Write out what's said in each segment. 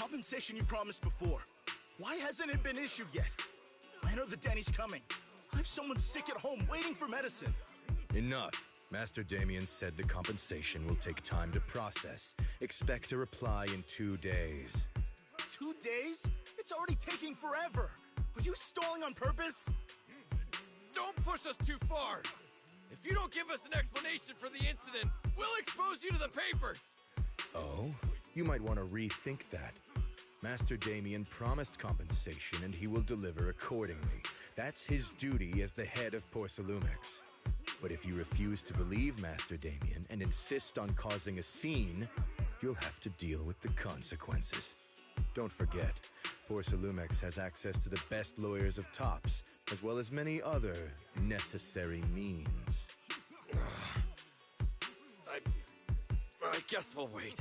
compensation you promised before. Why hasn't it been issued yet? When are the Denny's coming? I have someone sick at home waiting for medicine. Enough. Master Damien said the compensation will take time to process. Expect a reply in 2 days. 2 days? It's already taking forever. Are you stalling on purpose? Don't push us too far. If you don't give us an explanation for the incident, we'll expose you to the papers. Oh? You might want to rethink that. Master Damien promised compensation and he will deliver accordingly. That's his duty as the head of Porcelumex. But if you refuse to believe Master Damien and insist on causing a scene, you'll have to deal with the consequences. Don't forget, Porcelumex has access to the best lawyers of Tops, as well as many other necessary means. I guess we'll wait.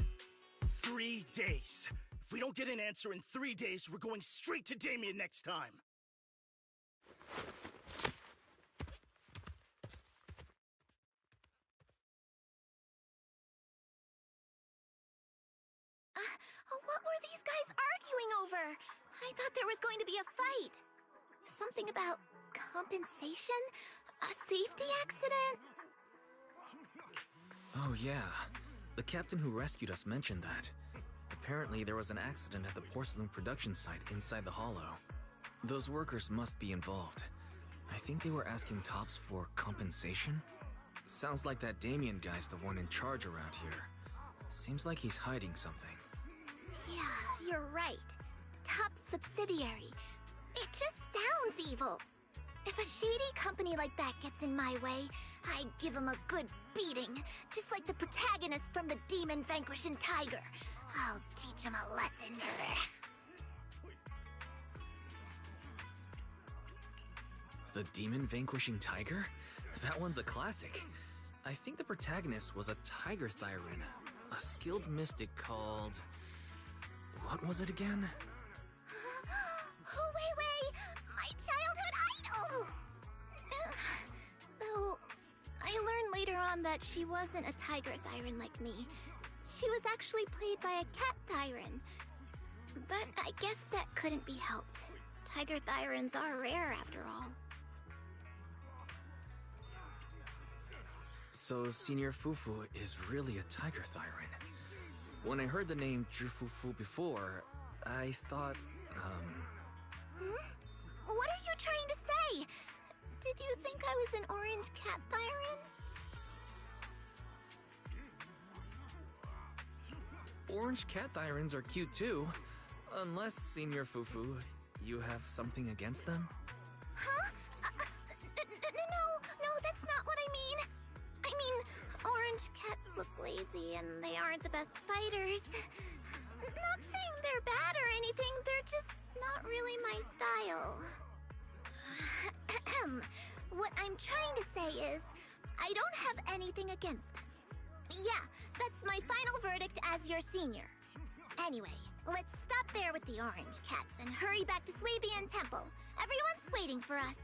3 days. If we don't get an answer in 3 days, we're going straight to Damien next time. What were these guys arguing over? I thought there was going to be a fight. Something about compensation? A safety accident? Oh yeah, the captain who rescued us mentioned that. Apparently there was an accident at the porcelain production site inside the hollow. Those workers must be involved. I think they were asking Tops for compensation? Sounds like that Damien guy's the one in charge around here. Seems like he's hiding something. Yeah, you're right. Top's subsidiary. It just sounds evil. If a shady company like that gets in my way, I give him a good beating, just like the protagonist from the Demon Vanquishing Tiger. I'll teach him a lesson. The Demon Vanquishing Tiger? That one's a classic. I think the protagonist was a tiger thyran, a skilled mystic called... What was it again? Oh, wait! My childhood idol! Though, I learned later on that she wasn't a tiger thyran like me. She was actually played by a cat thyran. But I guess that couldn't be helped. Tiger thyrans are rare after all. So Senior Fufu is really a tiger thyran. When I heard the name Zhifufu before, I thought, What are you trying to say? Did you think I was an orange cat thyran? Orange cat thyrans are cute too. Unless, Senior Fufu, you have something against them? Huh? No, that's not what I mean. I mean, orange cats look lazy and they aren't the best fighters. Not saying they're bad or anything, they're just not really my style. What I'm trying to say is, I don't have anything against them. Yeah, that's my final verdict as your senior. Anyway, let's stop there with the orange cats and hurry back to Swabian Temple. Everyone's waiting for us.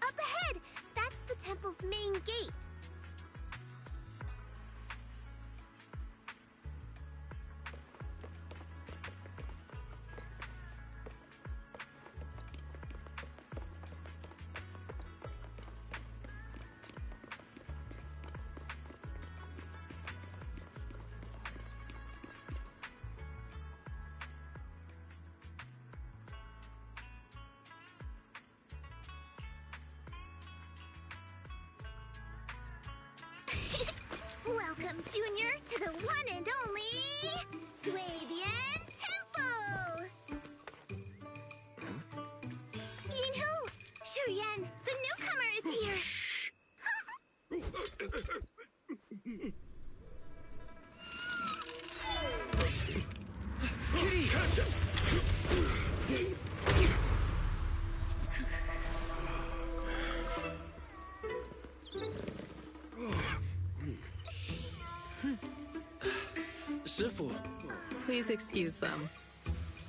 Up ahead! That's the temple's main gate. Welcome, Junior, to the one and only Swabian Temple! Yinhu! Shuyan, the newcomer is here! Kitty! Catch it! Shifu. Please excuse them.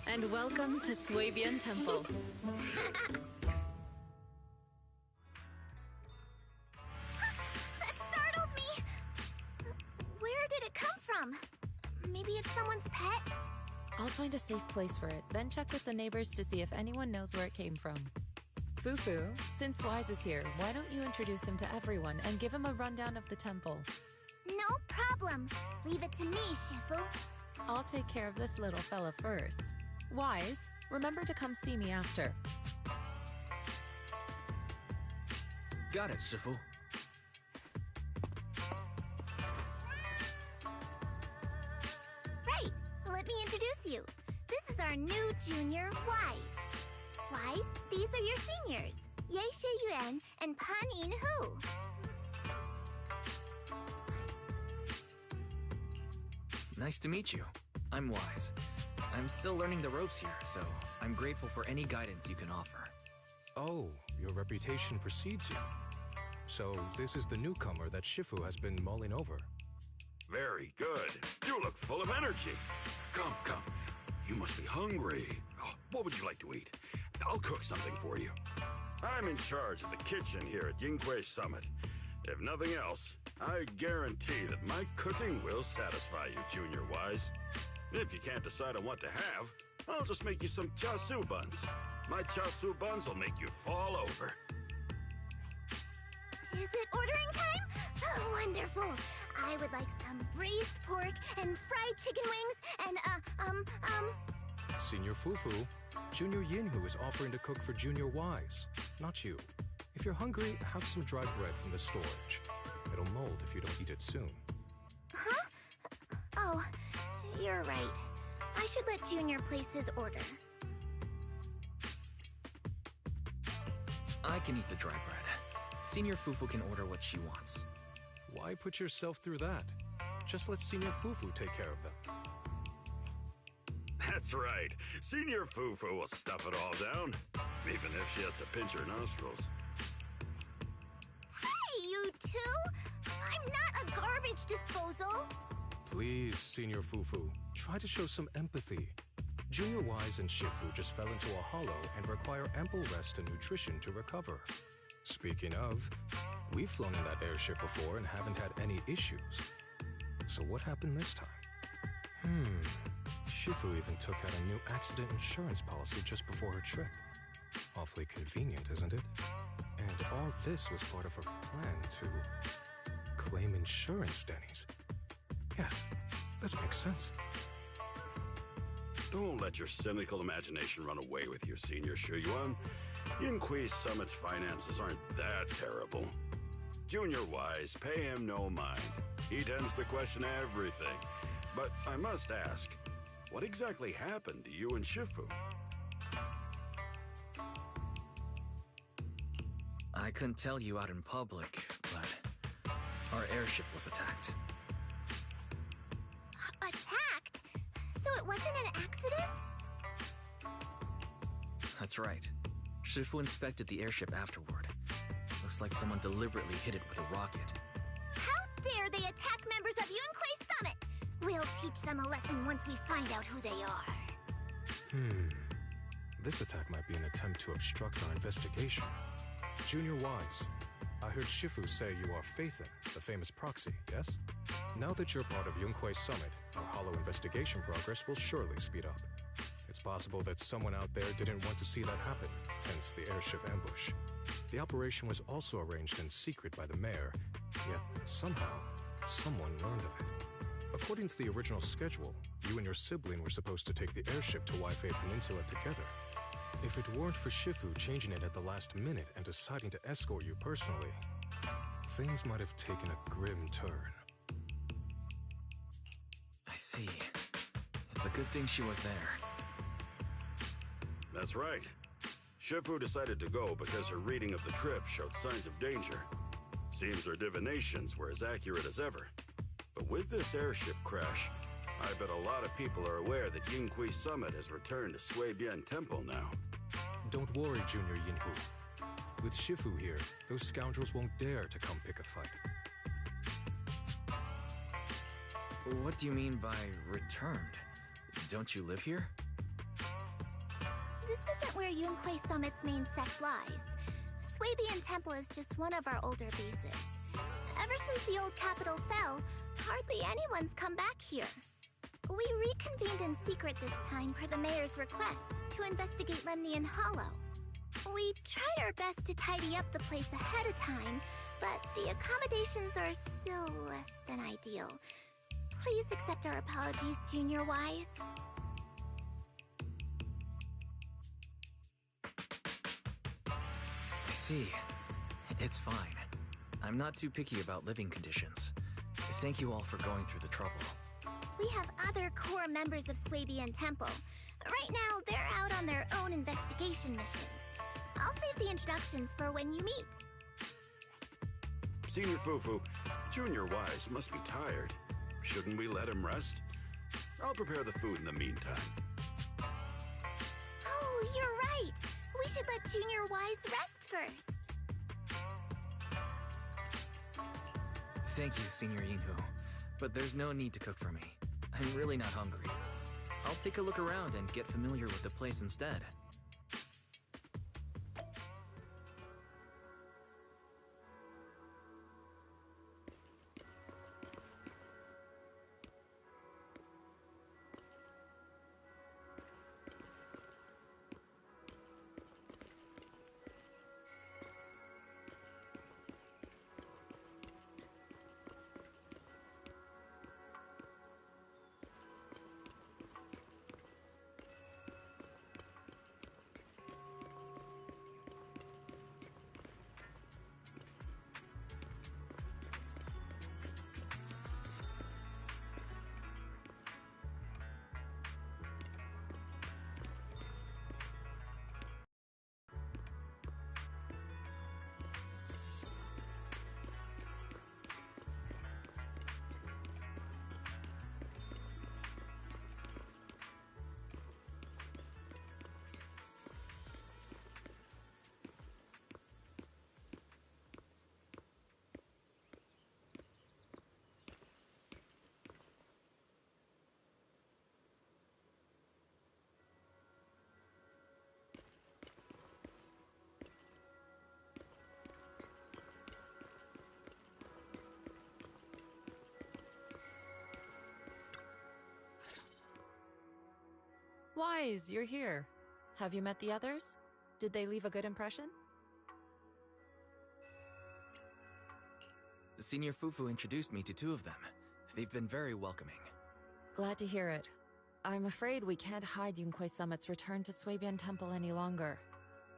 And welcome to Swabian Temple. That startled me! Where did it come from? Maybe it's someone's pet? I'll find a safe place for it, then check with the neighbors to see if anyone knows where it came from. Fufu, since Wise is here, why don't you introduce him to everyone and give him a rundown of the temple? No problem. Leave it to me, Shifu. I'll take care of this little fella first. Wise, remember to come see me after. Got it, Shifu. Right. Let me introduce you. This is our new junior, Wise. Wise, these are your seniors. Ye Yuan and Pan In Hu. Nice to meet you. I'm Wise. I'm still learning the ropes here, so I'm grateful for any guidance you can offer. Oh, your reputation precedes you. So this is the newcomer that Shifu has been mulling over. Very good. You look full of energy. Come, come. You must be hungry. Oh, what would you like to eat? I'll cook something for you. I'm in charge of the kitchen here at Yinghui Summit. If nothing else, I guarantee that my cooking will satisfy you, Junior Wise. If you can't decide on what to have, I'll just make you some chasu buns. My chasu buns will make you fall over. Is it ordering time? Oh, wonderful. I would like some braised pork and fried chicken wings and, Senior Fufu, Junior Yinhu is offering to cook for Junior Wise, not you. If you're hungry, have some dry bread from the storage. It'll mold if you don't eat it soon. Huh? Oh, you're right. I should let Junior place his order. I can eat the dry bread. Senior Fufu can order what she wants. Why put yourself through that? Just let Senior Fufu take care of them. That's right. Senior Fufu will stuff it all down, even if she has to pinch her nostrils. Hey, you two! I'm not a garbage disposal! Please, Senior Fufu, try to show some empathy. Junior Wise and Shifu just fell into a hollow and require ample rest and nutrition to recover. Speaking of, we've flown in that airship before and haven't had any issues. So what happened this time? Shifu even took out a new accident insurance policy just before her trip. Awfully convenient, isn't it? And all this was part of her plan to claim insurance, Denny's. Yes, this makes sense. Don't let your cynical imagination run away with you, Senior Shuyuan. Yinghui Summit's finances aren't that terrible. Junior Wise, pay him no mind. He tends to question everything. But I must ask, what exactly happened to you and Shifu? I couldn't tell you out in public, but our airship was attacked. Attacked? So it wasn't an accident? That's right. Shifu inspected the airship afterward. Looks like someone deliberately hit it with a rocket. How dare they attack members of Yunquei Summit! We'll teach them a lesson once we find out who they are. This attack might be an attempt to obstruct our investigation. Junior Wise, I heard Shifu say you are Phaethon, the famous proxy, yes? Now that you're part of Yunque's summit, our hollow investigation progress will surely speed up. It's possible that someone out there didn't want to see that happen, hence the airship ambush. The operation was also arranged in secret by the mayor, yet somehow, someone learned of it. According to the original schedule, you and your sibling were supposed to take the airship to Waifei Peninsula together. If it weren't for Shifu changing it at the last minute and deciding to escort you personally, things might have taken a grim turn. I see. It's a good thing she was there. That's right. Shifu decided to go because her reading of the trip showed signs of danger. Seems her divinations were as accurate as ever. But with this airship crash, I bet a lot of people are aware that Yunque's summit has returned to Suibian Temple now. Don't worry, Junior Yinhu. With Shifu here, those scoundrels won't dare to come pick a fight. What do you mean by returned? Don't you live here? This isn't where Yunque Summit's main sect lies. Suibian Temple is just one of our older bases. Ever since the old capital fell, hardly anyone's come back here. We reconvened in secret this time per the mayor's request to investigate Lemnian Hollow. We tried our best to tidy up the place ahead of time, but the accommodations are still less than ideal. Please accept our apologies, Junior Wise. I see. It's fine. I'm not too picky about living conditions. Thank you all for going through the trouble. We have other core members of Suibian Temple. Right now, they're out on their own investigation missions. I'll save the introductions for when you meet. Senior Fufu, Junior Wise must be tired. Shouldn't we let him rest? I'll prepare the food in the meantime. Oh, you're right. We should let Junior Wise rest first. Thank you, Senior Yinhu. But there's no need to cook for me. I'm really not hungry. I'll take a look around and get familiar with the place instead. Wise, you're here. Have you met the others? Did they leave a good impression? Senior Fufu introduced me to two of them. They've been very welcoming. Glad to hear it. I'm afraid we can't hide Yunque Summit's return to Suibian Temple any longer.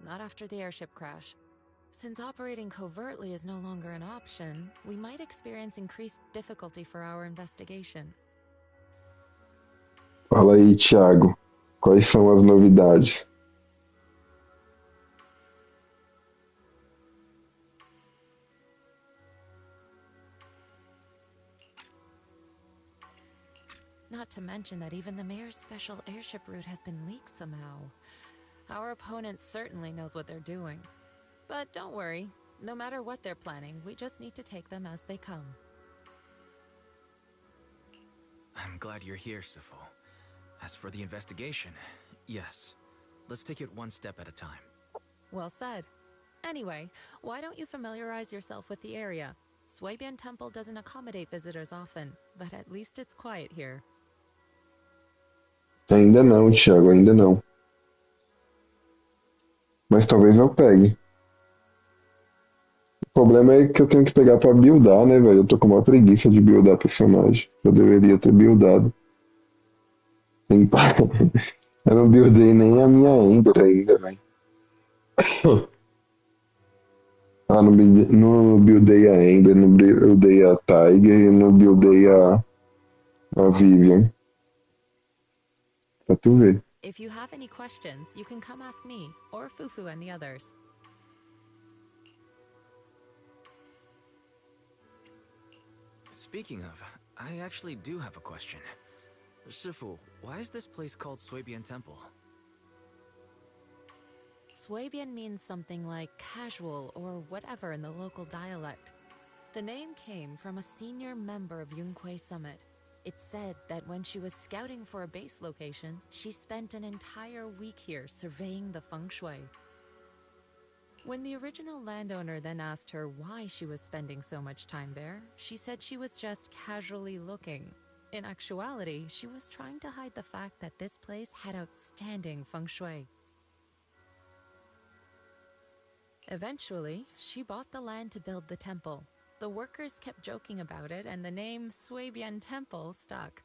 Not after the airship crash. Since operating covertly is no longer an option, we might experience increased difficulty for our investigation. Fala aí, Thiago. Quais são as novidades? Not to mention that even the mayor's special airship route has been leaked somehow. Our opponent certainly knows what they're doing. But don't worry, no matter what they're planning, we just need to take them as they come. I'm glad you're here, Sifu. As for the investigation, yes. Let's take it one step at a time. Well said. Anyway, why don't you familiarize yourself with the area? Swabian Temple doesn't accommodate visitors often, but at least it's quiet here. Ainda não, Thiago, ainda não. Mas talvez eu pegue. O problema é que eu tenho que pegar pra buildar, né, velho? Eu tô com uma preguiça de buildar personagem. Eu deveria ter buildado. Eu não buildei nem a minha Ember ainda, velho. Ah, não buildei a Ember, não buildei a Tiger e não buildei a Vivian. Pra tu ver. If you have any questions, you can come ask me, or Fufu and the others. Speaking of, I actually do have a question. Shifu, why is this place called Swabian Temple? Swabian means something like casual or whatever in the local dialect. The name came from a senior member of Yunquei Summit. It's said that when she was scouting for a base location, she spent an entire week here surveying the feng shui. When the original landowner then asked her why she was spending so much time there, she said she was just casually looking. In actuality, she was trying to hide the fact that this place had outstanding feng shui. Eventually, she bought the land to build the temple. The workers kept joking about it, and the name Swabian Temple stuck.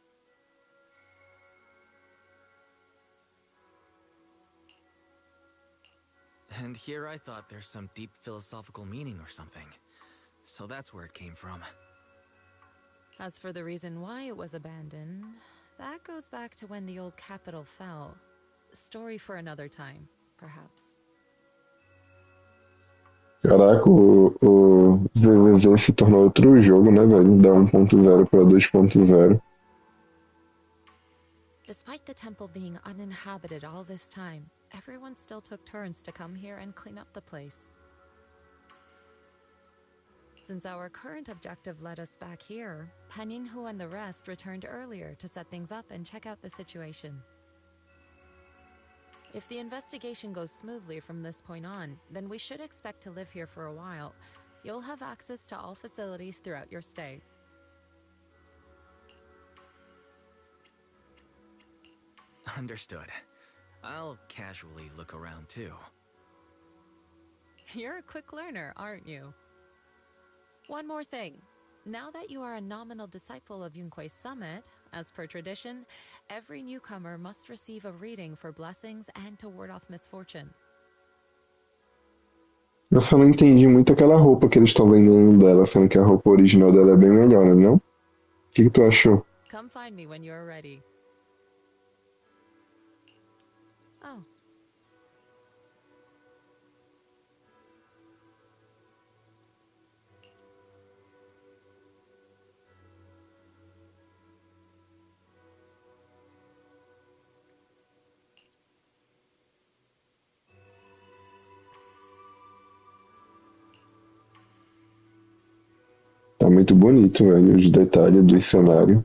And here I thought there's some deep philosophical meaning or something. So that's where it came from. As for the reason why it was abandoned, that goes back to when the old capital fell. Story for another time, perhaps. Caraca, o ZVZ se tornou outro jogo, né, velho? Da 1.0 pra 2.0. Despite the temple being uninhabited all this time, everyone still took turns to come here and clean up the place. Since our current objective led us back here, Paninhu and the rest returned earlier to set things up and check out the situation. If the investigation goes smoothly from this point on, then we should expect to live here for a while. You'll have access to all facilities throughout your stay. Understood. I'll casually look around too. You're a quick learner, aren't you? One more thing. Now that you are a nominal disciple of Yunquei Summit, as per tradition, every newcomer must receive a reading for blessings and to ward off misfortune. Eu só não entendi muito aquela roupa que eles estão vendendo dela, sendo que a roupa original dela é bem melhor, né, não? O que tu achou? Come find me when you're ready. Oh. Tá muito bonito, velho, os detalhes do cenário.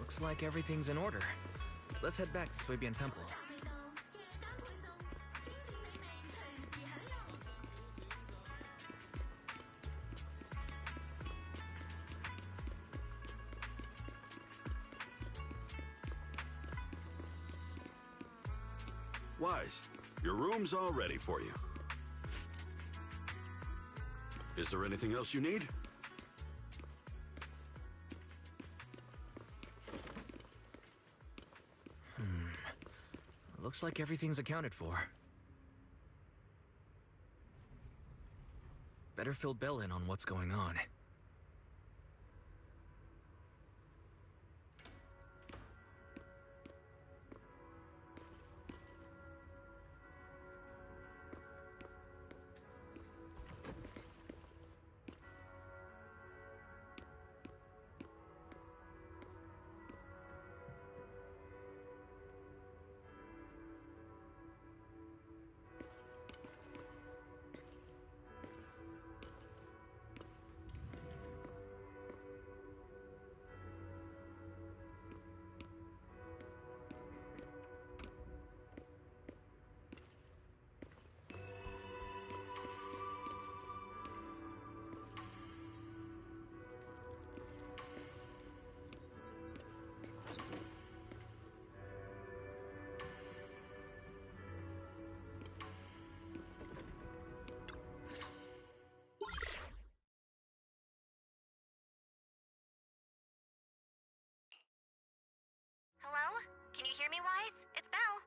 Looks like everything's in order. Let's head back to Swabian Temple. Wise, your room's all ready for you. Is there anything else you need? Looks like everything's accounted for. Better fill Bell in on what's going on. Hello? Can you hear me, Wise? It's Belle.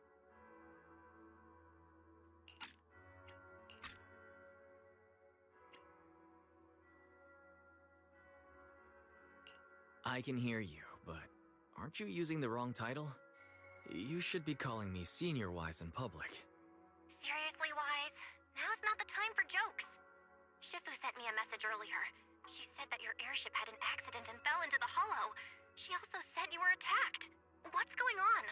I can hear you, but aren't you using the wrong title? You should be calling me Senior Wise in public. Seriously, Wise? Now's not the time for jokes. Shifu sent me a message earlier. She said that your airship had an accident and fell into the hollow. She also said you were attacked. What's going on?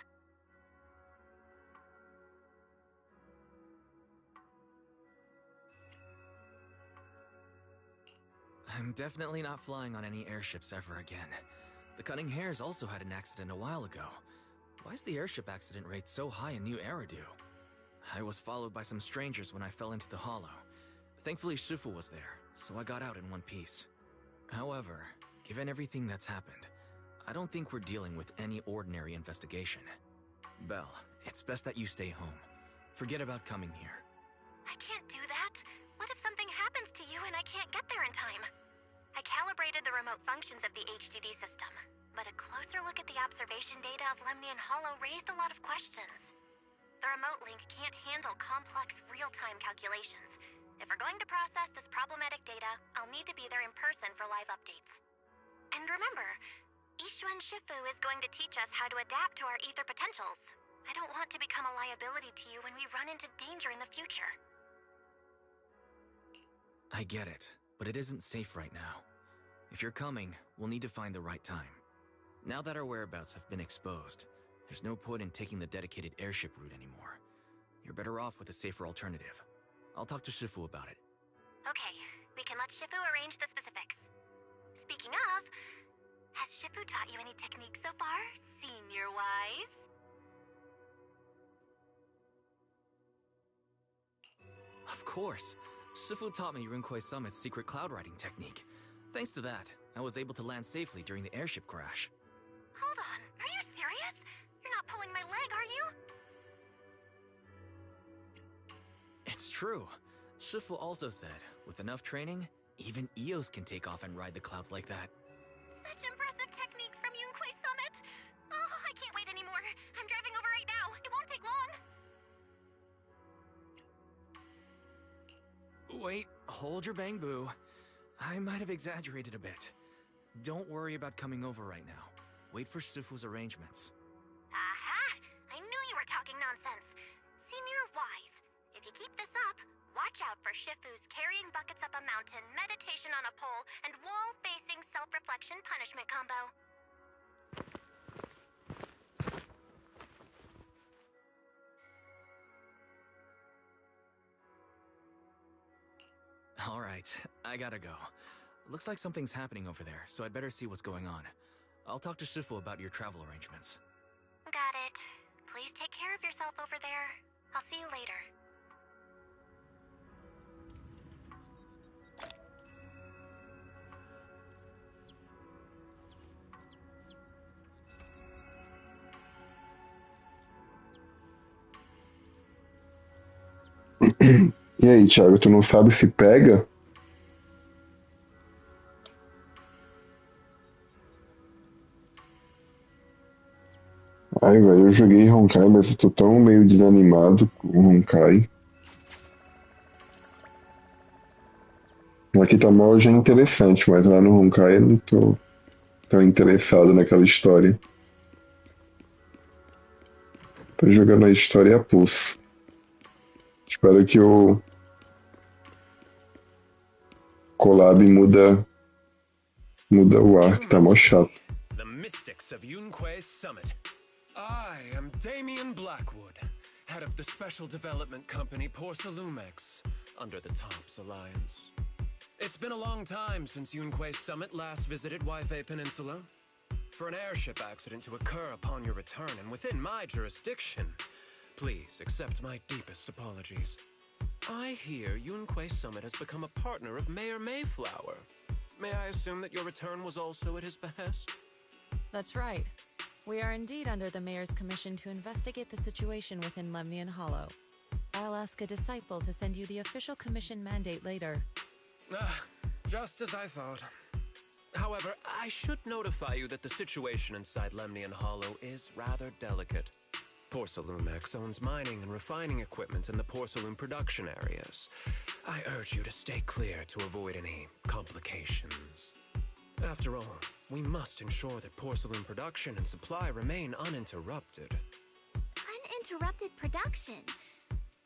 I'm definitely not flying on any airships ever again. The Cunning Hares also had an accident a while ago. Why is the airship accident rate so high in New Eridu? I was followed by some strangers when I fell into the hollow. Thankfully, Shifu was there, so I got out in one piece. However, given everything that's happened, I don't think we're dealing with any ordinary investigation. Belle, it's best that you stay home. Forget about coming here. I can't do that. What if something happens to you and I can't get there in time? I calibrated the remote functions of the HDD system, but a closer look at the observation data of Lemnian Hollow raised a lot of questions. The remote link can't handle complex real-time calculations. If we're going to process this problematic data, I'll need to be there in person for live updates. And remember, Ishuan Shifu is going to teach us how to adapt to our ether potentials. I don't want to become a liability to you when we run into danger in the future. I get it, but it isn't safe right now. If you're coming, we'll need to find the right time. Now that our whereabouts have been exposed, there's no point in taking the dedicated airship route anymore. You're better off with a safer alternative. I'll talk to Shifu about it. Okay, we can let Shifu arrange the specifics. Speaking of, Has Shifu taught you any techniques so far, senior-wise? Of course. Shifu taught me Runquay Summit's secret cloud riding technique. Thanks to that, I was able to land safely during the airship crash. Hold on, are you serious? You're not pulling my leg, are you? It's true. Shifu also said, with enough training, even Eos can take off and ride the clouds like that. Such impressive techniques from Runquay Summit! Oh, I can't wait anymore. I'm driving over right now. It won't take long. Wait, hold your bang boo. I might have exaggerated a bit. Don't worry about coming over right now. Wait for Shifu's arrangements. Aha! I knew you were talking nonsense. Senior-wise, if you keep this up, watch out for Shifu's carrying buckets up a mountain, meditation on a pole, and wall-facing self-reflection punishment combo. Alright, I gotta go. Looks like something's happening over there, so I'd better see what's going on. I'll talk to Shifu about your travel arrangements. Got it. Please take care of yourself over there. I'll see you later. E aí, Thiago, tu não sabe se pega? Ai, velho, eu joguei Honkai, mas eu tô tão meio desanimado com Honkai. Aqui tá mó já interessante, mas lá no Honkai eu não tô tão interessado naquela história. Tô jogando a história a pulso. Espero que o collab muda o ar, que tá mó chato. The mystics of Runquay Summit. I am Damian Blackwood, head of the special development company Porcelumex, under the Tops Alliance. It's been a long time since Runquay Summit last visited Wife Peninsula. For an airship accident to occur upon your return and within my jurisdiction, please accept my deepest apologies. I hear Runquay Summit has become a partner of Mayor Mayflower. May I assume that your return was also at his behest? That's right. We are indeed under the Mayor's commission to investigate the situation within Lemnian Hollow. I'll ask a disciple to send you the official commission mandate later. Just as I thought. However, I should notify you that the situation inside Lemnian Hollow is rather delicate. Porcelumex owns mining and refining equipment in the porcelain production areas. I urge you to stay clear to avoid any complications. After all, we must ensure that porcelain production and supply remain uninterrupted. Uninterrupted production?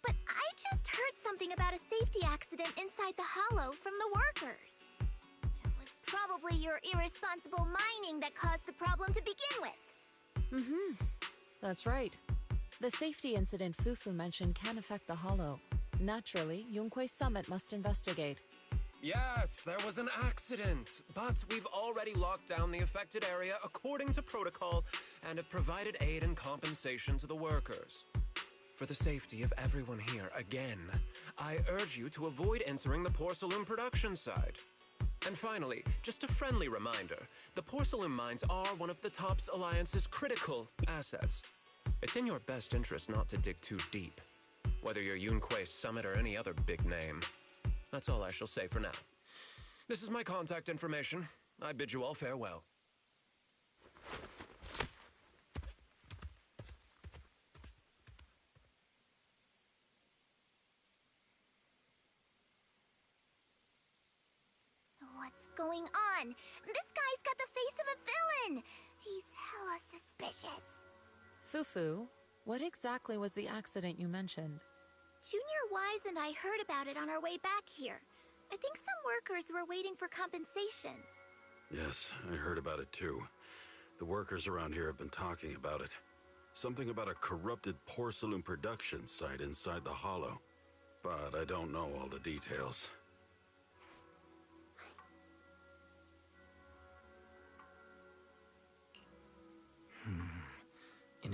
But I just heard something about a safety accident inside the hollow from the workers. It was probably your irresponsible mining that caused the problem to begin with. That's right. The safety incident Fufu mentioned can affect the hollow. Naturally, Runquay Summit must investigate. Yes, there was an accident, but we've already locked down the affected area according to protocol and have provided aid and compensation to the workers. For the safety of everyone here, again, I urge you to avoid entering the porcelain production side. And finally, just a friendly reminder, the porcelain mines are one of the Tops Alliance's critical assets. It's in your best interest not to dig too deep, whether you're Runquay Summit or any other big name. That's all I shall say for now. This is my contact information. I bid you all farewell. What's going on? This guy's got the face of a villain! He's hella suspicious. Fufu, what exactly was the accident you mentioned? Junior Wise and I heard about it on our way back here. I think some workers were waiting for compensation. Yes, I heard about it too. The workers around here have been talking about it. Something about a corrupted porcelain production site inside the hollow. But I don't know all the details.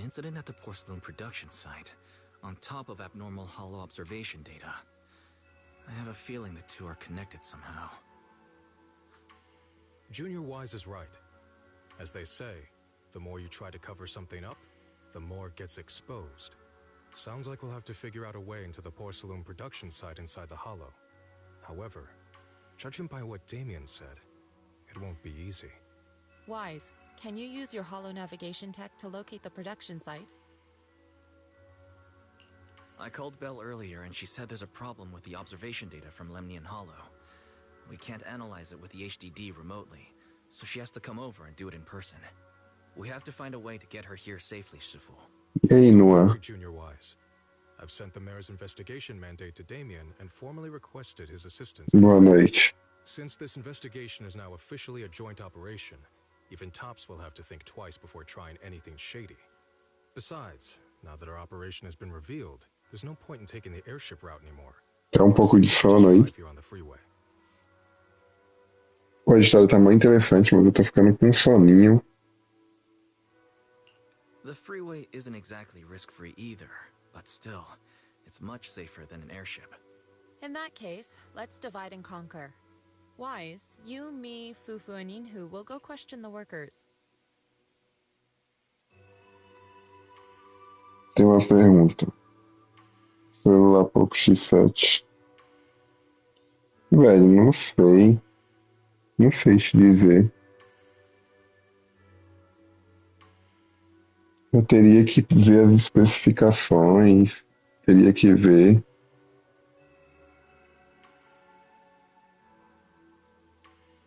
An incident at the porcelain production site, on top of abnormal hollow observation data. I have a feeling the two are connected somehow. Junior Wise is right. As they say, the more you try to cover something up, the more it gets exposed. Sounds like we'll have to figure out a way into the porcelain production site inside the hollow. However, judging by what Damien said, it won't be easy. Wise, can you use your hollow navigation tech to locate the production site? I called Belle earlier and she said there's a problem with the observation data from Lemnian Hollow. We can't analyze it with the HDD remotely, so she has to come over and do it in person. We have to find a way to get her here safely, Shifu. E aí, Noah? Junior Wise. I've sent the mayor's investigation mandate to Damien and formally requested his assistance. Boa noite. Since this investigation is now officially a joint operation, even Tops will have to think twice before trying anything shady. Besides, now that our operation has been revealed, there's no point in taking the airship route anymore. Quer pouco de sono aí? Pô, a história tá muito interessante, mas eu tô ficando com um soninho. The freeway isn't exactly risk-free either, but still, it's much safer than an airship. In that case, let's divide and conquer. Wise, you, me, Fufu, and Inhu will go question the workers. Tem uma pergunta. Celular pouco X7. Velho, não sei. Não sei te dizer. Eu teria que ver as especificações. Teria que ver.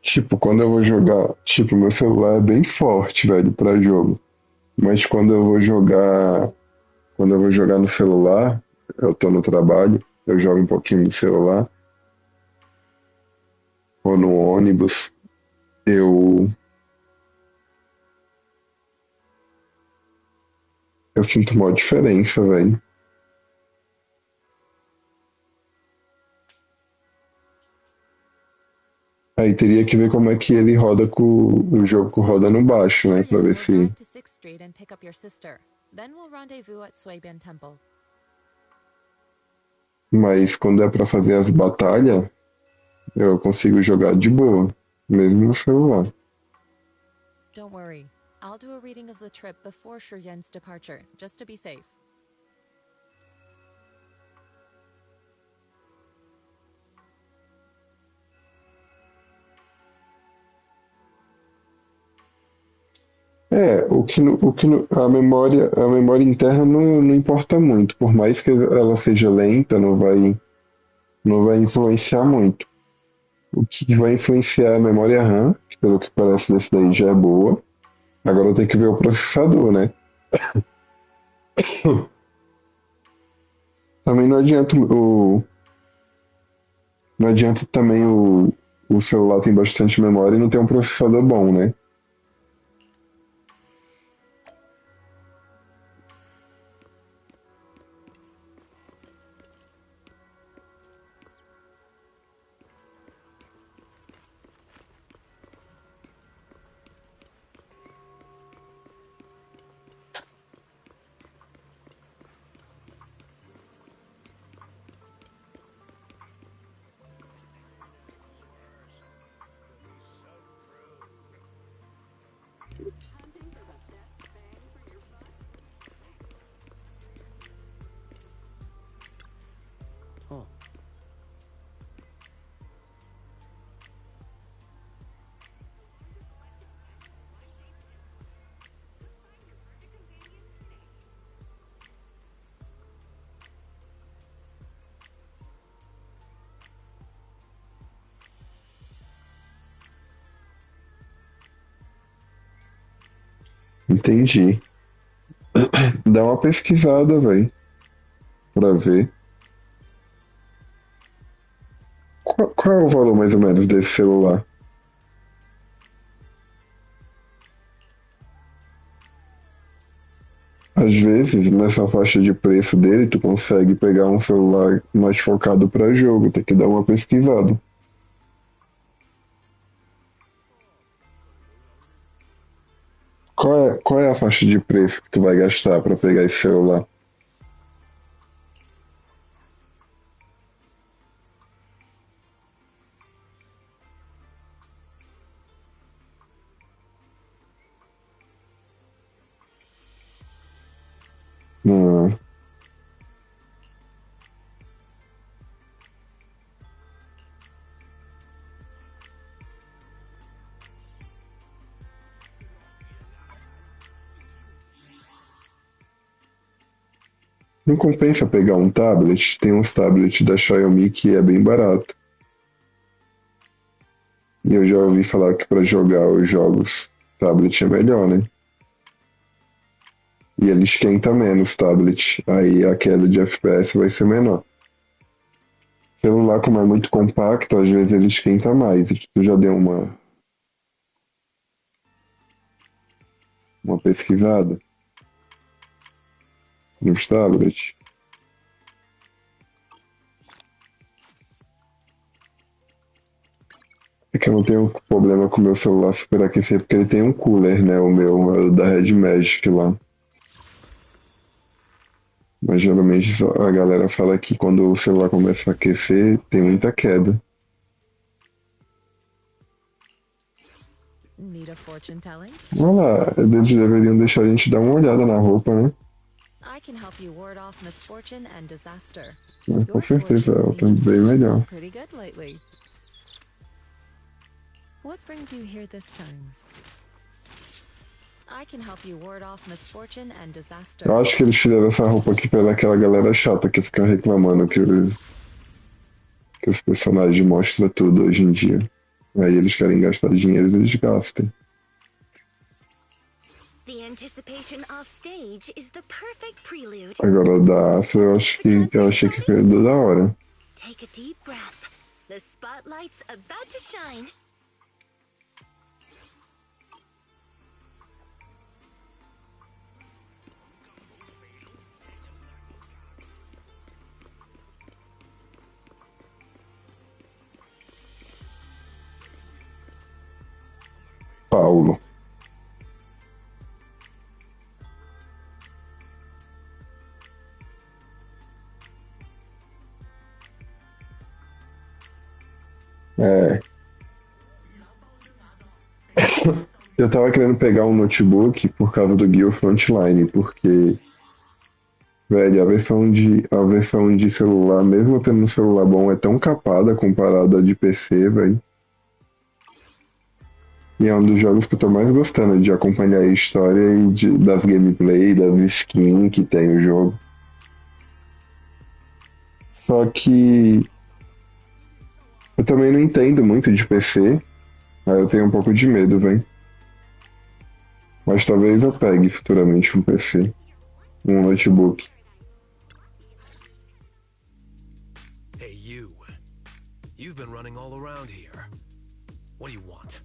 Tipo, quando eu vou jogar... Tipo, meu celular é bem forte, velho, pra jogo. Mas quando eu vou jogar... Quando eu vou jogar no celular, eu tô no trabalho, eu jogo um pouquinho no celular. Ou no ônibus, eu sinto uma diferença, velho. Aí teria que ver como é que ele roda com o jogo roda no baixo, né? Pra ver se... Mas quando é pra fazer as batalhas, eu consigo jogar de boa, mesmo no celular. Don't worry. I'll do a reading of the trip before Shuryen's departure, just to be safe. A memória interna não importa muito, por mais que ela seja lenta, não vai influenciar muito. O que vai influenciar é a memória RAM, que pelo que parece desse daí já é boa. Agora eu tenho que ver o processador, né? Também não adianta não adianta também o celular tem bastante memória e não tem um processador bom, né? Entendi. Dá uma pesquisada, velho, pra ver. Qual é o valor mais ou menos desse celular? Às vezes, nessa faixa de preço dele, tu consegue pegar um celular mais focado pra jogo, tem que dar uma pesquisada. Qual é a faixa de preço que tu vai gastar pra pegar esse celular? Não, não compensa pegar um tablet. Tem uns tablets da Xiaomi que é bem barato. E eu já ouvi falar que para jogar os jogos, tablet é melhor, né? E ele esquenta menos tablet. Aí a queda de FPS vai ser menor. Celular, como é muito compacto, às vezes ele esquenta mais. Tu já deu uma pesquisada nos tablets? É que eu não tenho problema com o meu celular superaquecer, porque ele tem um cooler, né? O meu, da Red Magic lá. Mas geralmente a galera fala que quando o celular começa a aquecer, tem muita queda. Need a fortune telling? Olha lá, eles deveriam deixar a gente dar uma olhada na roupa, né? I can help you ward off misfortune and disaster. Mas com Your certeza, fortune ela tá seems bem melhor. pretty good lately. What brings you here this time? I can help you ward off misfortune and disaster. Eu acho que eles fizeram essa roupa aqui pela aquela galera chata que fica reclamando que os personagens mostram tudo hoje em dia. Aí eles querem gastar dinheiro e eles gastem. The anticipation off stage is the perfect prelude. Agora da Astro eu achei que foi da hora. Take a deep breath. The spotlight's about to shine. Paulo. É. Eu tava querendo pegar um notebook por causa do Guild Frontline, porque, velho, a versão de celular, mesmo tendo um celular bom, é tão capada comparada à de PC, velho. E é um dos jogos que eu tô mais gostando de acompanhar a história e das gameplay, das skins que tem o jogo. Só que eu também não entendo muito de PC, aí eu tenho um pouco de medo, velho. Mas talvez eu pegue futuramente um PC, um notebook. Hey, you. You've been running all around here. What do you want?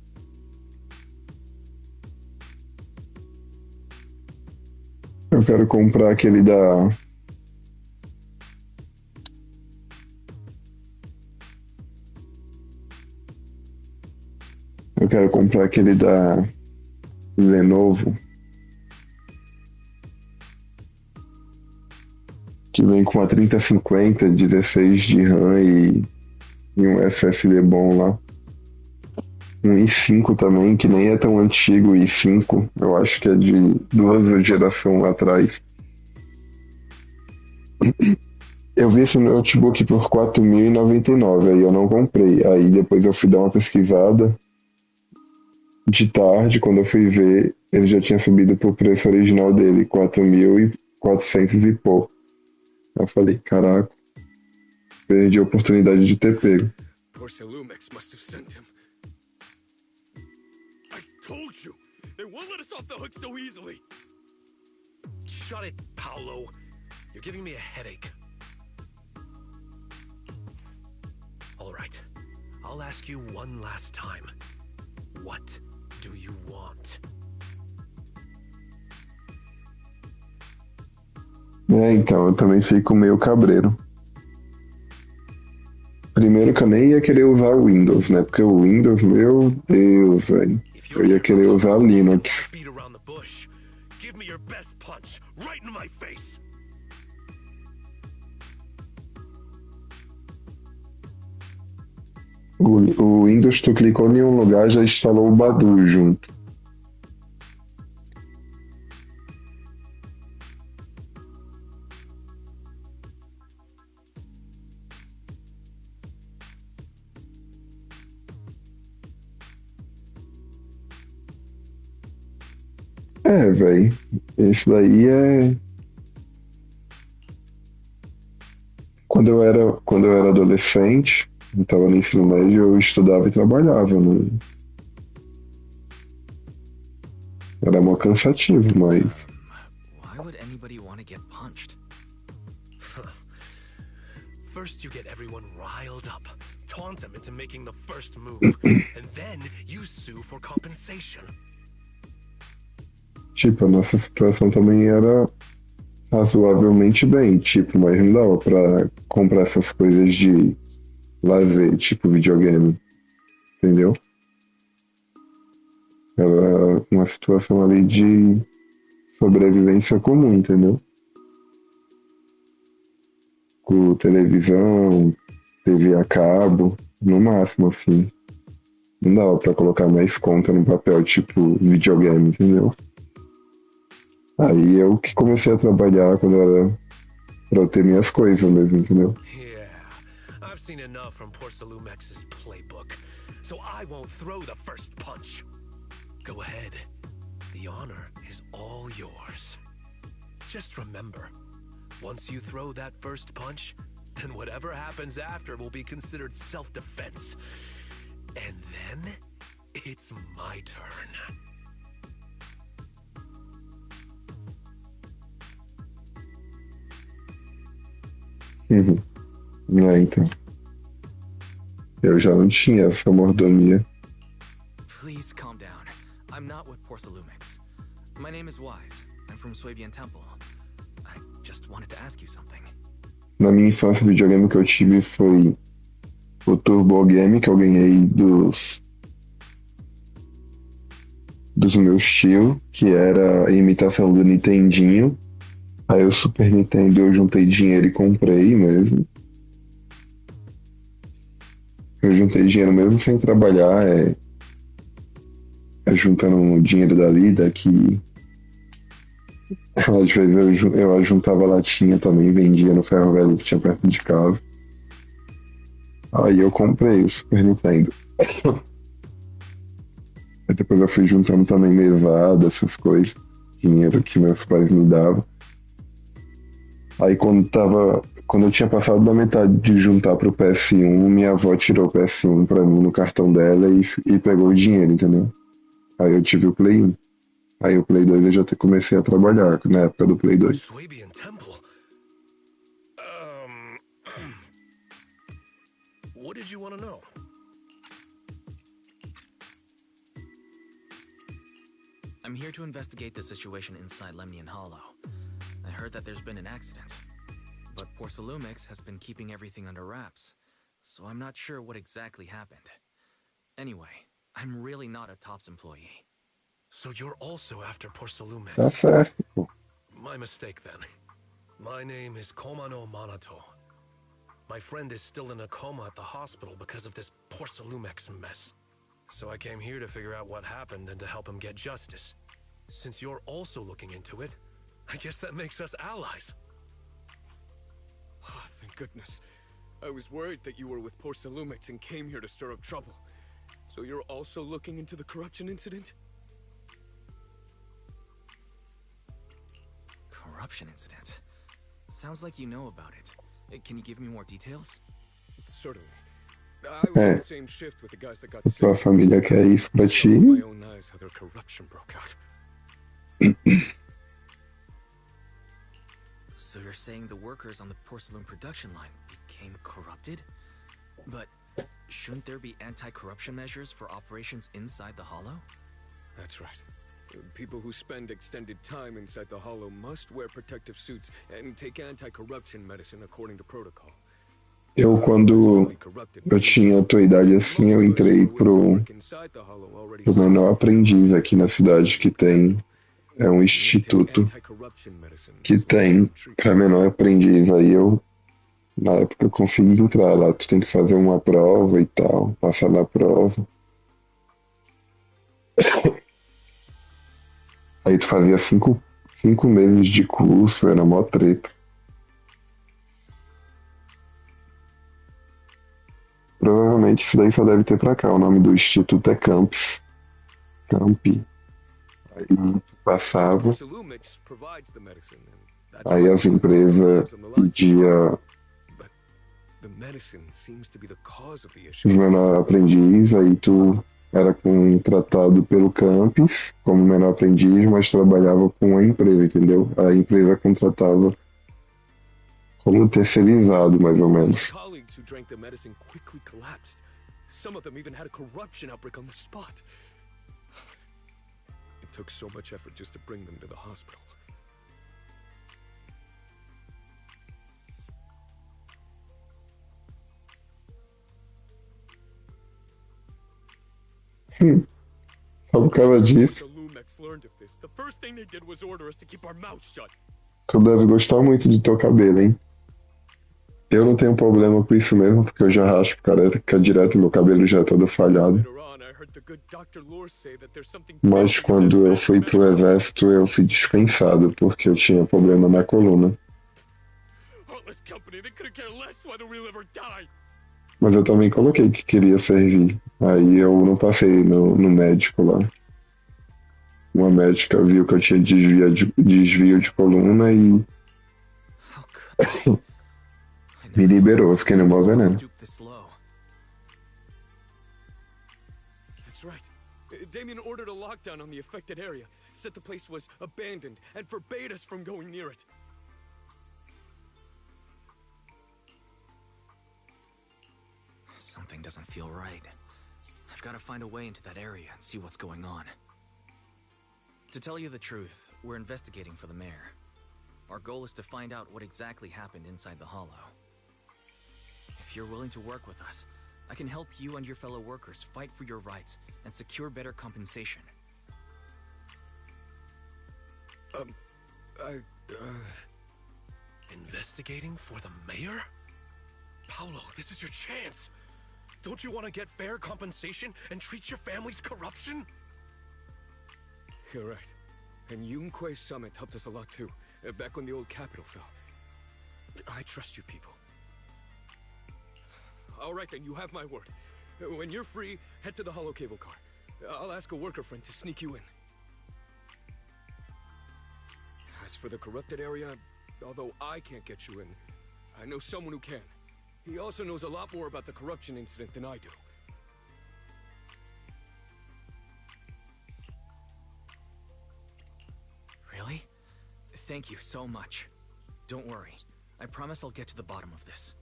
Eu quero comprar aquele da. Eu quero comprar aquele da Lenovo. Que vem com uma 3050, 16 de RAM e um SSD bom lá. Um i5 também, que nem é tão antigo, o i5. Eu acho que é de 2 gerações atrás. Eu vi esse notebook por R$ 4.099, aí eu não comprei. Aí depois eu fui dar uma pesquisada. De tarde, quando eu fui ver, ele já tinha subido pro preço original dele, 4.400 e pouco. Eu falei, caraca, perdi a oportunidade de ter pego. Porcelumex must have sent him. I told you! They won't let us off the hook so easily! Shut it, Paolo. You're giving me a headache. All right. I'll ask you one last time. What do you want? É, então, eu também fico meio cabreiro. Primeiro que eu nem ia querer usar o Windows, né? Porque o Windows, meu Deus, velho. Eu ia querer usar Linux. Beat around the bush. your best punch, right in my face. O Windows, tu clicou em um lugar, já instalou o Badu junto. É, velho. Esse daí é. Quando eu era adolescente, eu tava no ensino médio, eu estudava e trabalhava. Era mó cansativo, mas. Why would anybody want to get punched? First you get everyone riled up, taunt them into making the first move, and then you sue for compensation. Tipo, a nossa situação também era razoavelmente bem, tipo, mas não dava pra comprar essas coisas de lazer, tipo videogame, entendeu? Era uma situação ali de sobrevivência comum, entendeu? Com televisão, TV a cabo, no máximo, assim. Não dava pra colocar mais conta no papel, tipo videogame, entendeu? Aí eu que comecei a trabalhar quando era pra eu ter minhas coisas mesmo, entendeu? Yeah, I've seen enough from Porcelumex's playbook, so I won't throw the first punch. Go ahead. The honor is all yours. Just remember, once you throw that first punch, then whatever happens after will be considered self-defense. And then, it's my turn. É, então. Eu já não tinha essa mordomia. Please calm down. I'm not with Porcelumix. My name is Wise. I'm from Swabian Temple. I just wanted to ask you something. Na minha infância, o videogame que eu tive foi o Turbo Game, que eu ganhei dos meus tios, que era a imitação do Nintendinho. Aí o Super Nintendo eu juntei dinheiro e comprei mesmo. Eu juntei dinheiro mesmo sem trabalhar, juntando dinheiro dali, daqui. Às vezes eu juntava latinha também, vendia no ferro velho que tinha perto de casa. Aí eu comprei o Super Nintendo. Aí depois eu fui juntando também mesada, essas coisas. Dinheiro que meus pais me davam. Aí quando eu tinha passado da metade de juntar pro PS1, minha avó tirou o PS1 pra mim no cartão dela e pegou o dinheiro, entendeu? Aí eu tive o Play 1. Aí o Play 2 eu já comecei a trabalhar, na época do Play 2. Swabian Temple? What did you want to know? I'm here to investigate the situation inside Lemnian Hollow. I heard that there's been an accident, but Porcelumix has been keeping everything under wraps, so I'm not sure what exactly happened. Anyway, I'm really not a TOPS employee. So you're also after Porcelumix? Tá certo. My mistake then. My name is Komano Manato. My friend is still in a coma at the hospital because of this Porcelumix mess. So I came here to figure out what happened and to help him get justice. Since you're also looking into it, I guess that makes us allies. Oh, thank goodness. I was worried that you were with Porcelumix and came here to stir up trouble. So you're also looking into the corruption incident? Corruption incident? Sounds like you know about it. Can you give me more details? Certainly. I was on the same shift with the guys that got sick. Tua família quer isso pra ti? I saw with my own eyes how their corruption broke out. So you're saying the workers on the porcelain production line became corrupted? But shouldn't there be anti-corruption measures for operations inside the Hollow? That's right. People who spend extended time inside the Hollow must wear protective suits and take anti-corruption medicine according to protocol. Quando eu tinha a tua idade assim, eu entrei pro menor aprendiz aqui na cidade que tem é um instituto Anti-corruption medicine que is tem para menor aprendiz. Aí eu, na época, eu consegui entrar lá. Tu tem que fazer uma prova e tal, passar na prova. Aí tu fazia 5 meses de curso, era mó treta. Provavelmente isso daí só deve ter pra cá. O nome do instituto é Campus. Campi. Aí tu passava, Porcelumix provides the medicine, and that's aí why as we empresas use them a lot. pediam But the medicine seems to be the cause of the os issue. menor aprendiz, aí tu era contratado pelo campus como menor aprendiz, mas trabalhava com a empresa, entendeu? A empresa contratava como terceirizado, mais ou menos. Colleagues who drank the medicine quickly collapsed. Some of them even had a corruption outbreak on the spot. It took so much effort just to bring them to the hospital. Só por causa disso, Lumex learned of this. The first thing they did was order us to keep our mouths shut. tu deve gostar muito do teu cabelo, hein? Eu não tenho problema com isso mesmo, porque eu já raspo careca direto, meu cabelo já é todo falhado. Later on, I heard the good Dr. Lore say that there's something Mas missing in quando that eu bad fui pro medicine. exército, eu fui dispensado, porque eu tinha problema na coluna. Heartless company, they couldn't care less whether we live or die. Mas eu também coloquei que queria servir. Aí eu não passei no médico lá. Uma médica viu que eu tinha desvio de coluna e How could they? I me never liberou. Eu thought fiquei no maior workers would veneno. stoop this low. That's right. Damien ordered a lockdown on the affected area, said the place was abandoned, and forbade us from going near it. Something doesn't feel right. I've got to find a way into that area and see what's going on. To tell you the truth, we're investigating for the mayor. Our goal is to find out what exactly happened inside the hollow. If you're willing to work with us, I can help you and your fellow workers fight for your rights and secure better compensation. Investigating for the mayor? Paolo, this is your chance. Don't you want to get fair compensation and treat your family's corruption? You're right. And Yunque Summit helped us a lot too, back when the old capital fell. I trust you people. All right then, you have my word. When you're free, head to the hollow cable car. I'll ask a worker friend to sneak you in. As for the corrupted area, although I can't get you in, I know someone who can. He also knows a lot more about the corruption incident than I do. Really? Thank you so much. Don't worry. I promise I'll get to the bottom of this.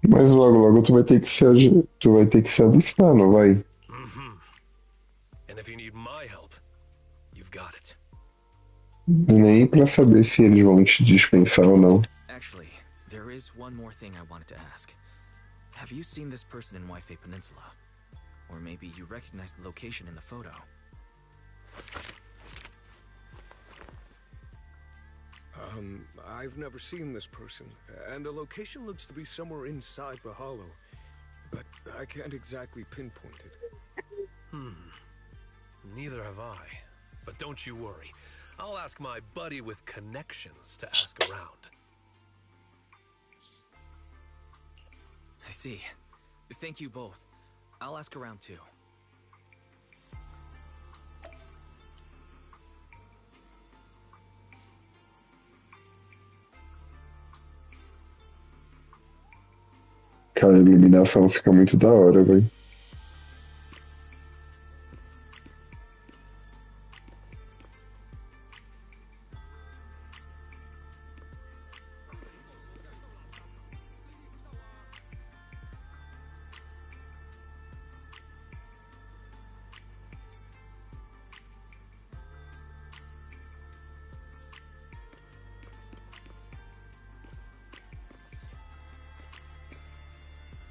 Mas logo tu vai ter que se alistar, não vai? And if you need my help, you've got it. Nem pra saber se eles vão te dispensar ou não. Actually, there is one more thing I wanted to ask. Have you seen this person in Waifei Peninsula? Or maybe you recognize the location in the photo. I've never seen this person, and the location looks to be somewhere inside the hollow, but I can't exactly pinpoint it. Neither have I. But don't you worry. I'll ask my buddy with connections to ask around. I see. Thank you both. I'll ask around too. Cara, a iluminação fica muito da hora, velho.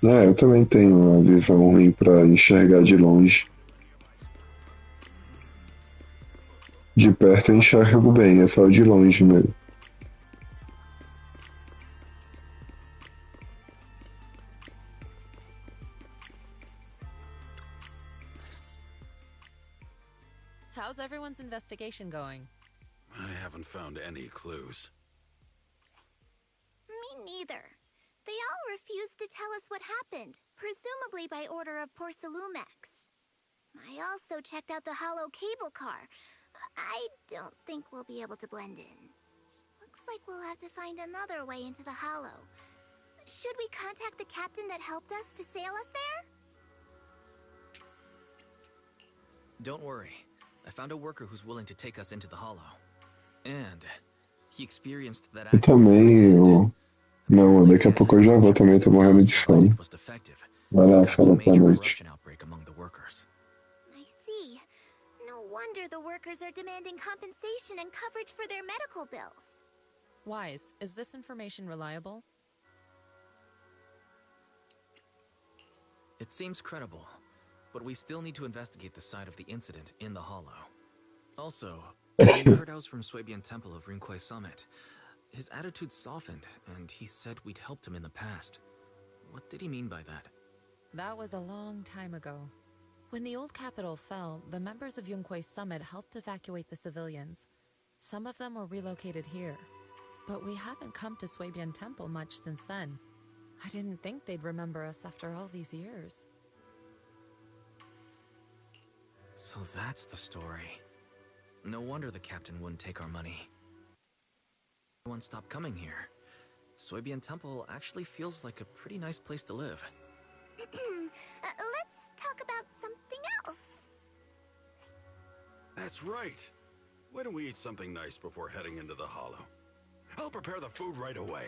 É, eu também tenho uma visão ruim pra enxergar de longe. De perto eu enxergo bem, é só de longe mesmo. How's everyone's investigation going? I haven't found any clues. Me neither. They all refused to tell us what happened, presumably by order of Porcelumex. I also checked out the hollow cable car. I don't think we'll be able to blend in. Looks like we'll have to find another way into the hollow. Should we contact the captain that helped us to sail us there? Don't worry. I found a worker who's willing to take us into the hollow. And he experienced that E accident também firsthand. eu. Não, daqui a pouco eu já vou também, tô morrendo de fome. Was defective. Vai lá, There was a fala boa major noite. corruption outbreak among the workers. I see. No wonder the workers are demanding compensation and coverage for their medical bills. Wise, is this information reliable? It seems credible, but we still need to investigate the site of the incident in the hollow. Also, when we heard out from Swabian Temple of Rinquay Summit, his attitude softened, and he said we'd helped him in the past. What did he mean by that? That was a long time ago. When the old capital fell, the members of Yunquay Summit helped evacuate the civilians. Some of them were relocated here. But we haven't come to Swabian Temple much since then. I didn't think they'd remember us after all these years. So that's the story. No wonder the captain wouldn't take our money. Everyone stopped coming here. Swabian Temple actually feels like a pretty nice place to live. Let's talk about something else. That's right. Why don't we eat something nice before heading into the hollow? I'll prepare the food right away.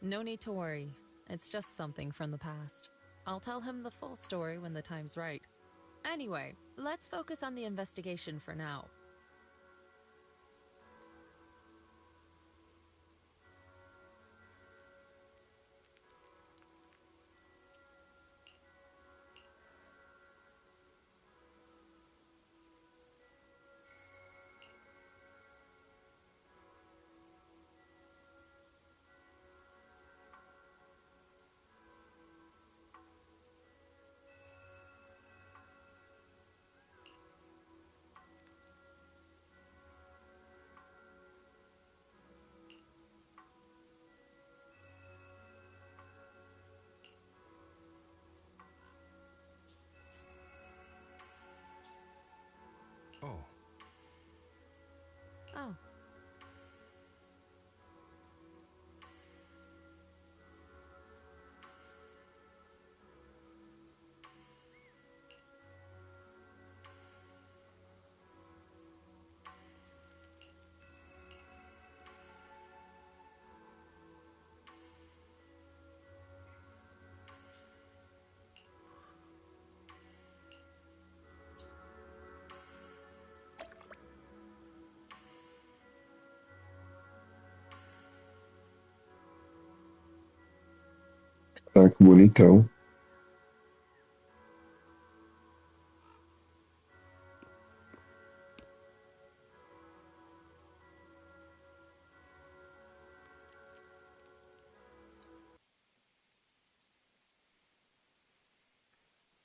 No need to worry. It's just something from the past. I'll tell him the full story when the time's right. Anyway, let's focus on the investigation for now. Oh, Oh. Tá, que bonitão.